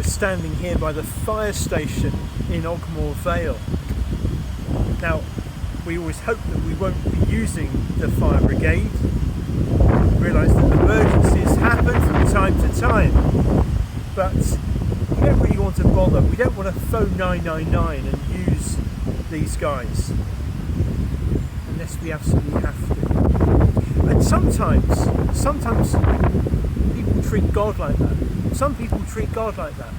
standing here by the fire station in Ogmore Vale. Now, we always hope that we won't be using the fire brigade. We realise that emergencies happen from time to time, but we don't really want to bother. We don't want to phone 999 and use these guys unless we absolutely have to. And sometimes people treat God like that. Some people treat God like that.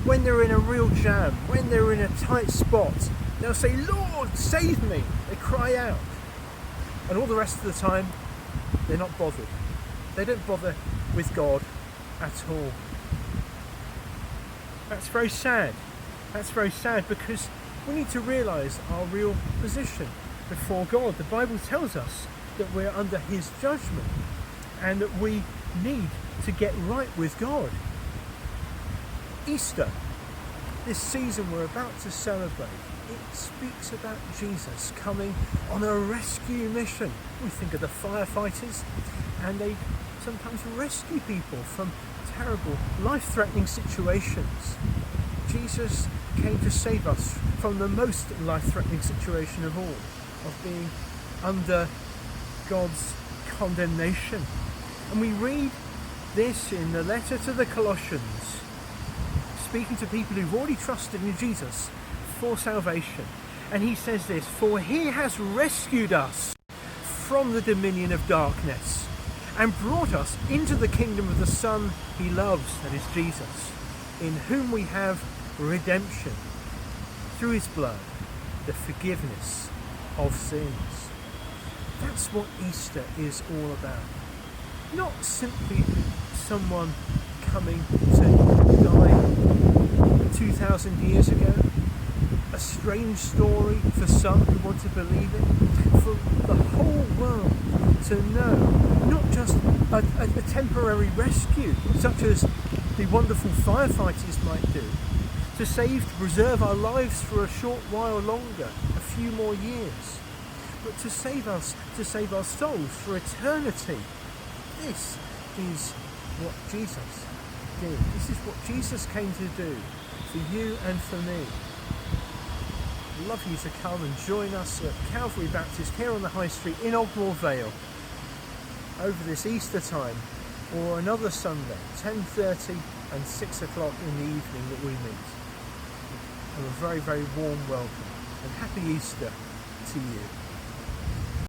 When they're in a real jam, when they're in a tight spot, they'll say, "Lord, save me!" They cry out. And all the rest of the time, they're not bothered. They don't bother with God at all. That's very sad. That's very sad, because we need to realise our real position before God. The Bible tells us that we're under His judgment and that we need to get right with God. Easter, this season we're about to celebrate, it speaks about Jesus coming on a rescue mission. We think of the firefighters, and they sometimes rescue people from terrible, life-threatening situations. Jesus came to save us from the most life-threatening situation of all, of being under God's condemnation. And we read this in the letter to the Colossians, speaking to people who've already trusted in Jesus for salvation. And he says this: "For He has rescued us from the dominion of darkness and brought us into the kingdom of the Son He loves," that is Jesus, "in whom we have redemption through His blood, the forgiveness of sins." That's what Easter is all about. Not simply someone coming to die 2,000 years ago, a strange story for some who want to believe it, for the whole world to know, not just a temporary rescue, such as the wonderful firefighters might do, to preserve our lives for a short while longer, a few more years, but to save our souls for eternity. This is what Jesus did. This is what Jesus came to do for you and for me. I'd love you to come and join us at Calvary Baptist here on the High Street in Ogmore Vale over this Easter time, or another Sunday, 10:30 and 6 o'clock in the evening that we meet. And a very, very warm welcome and happy Easter to you.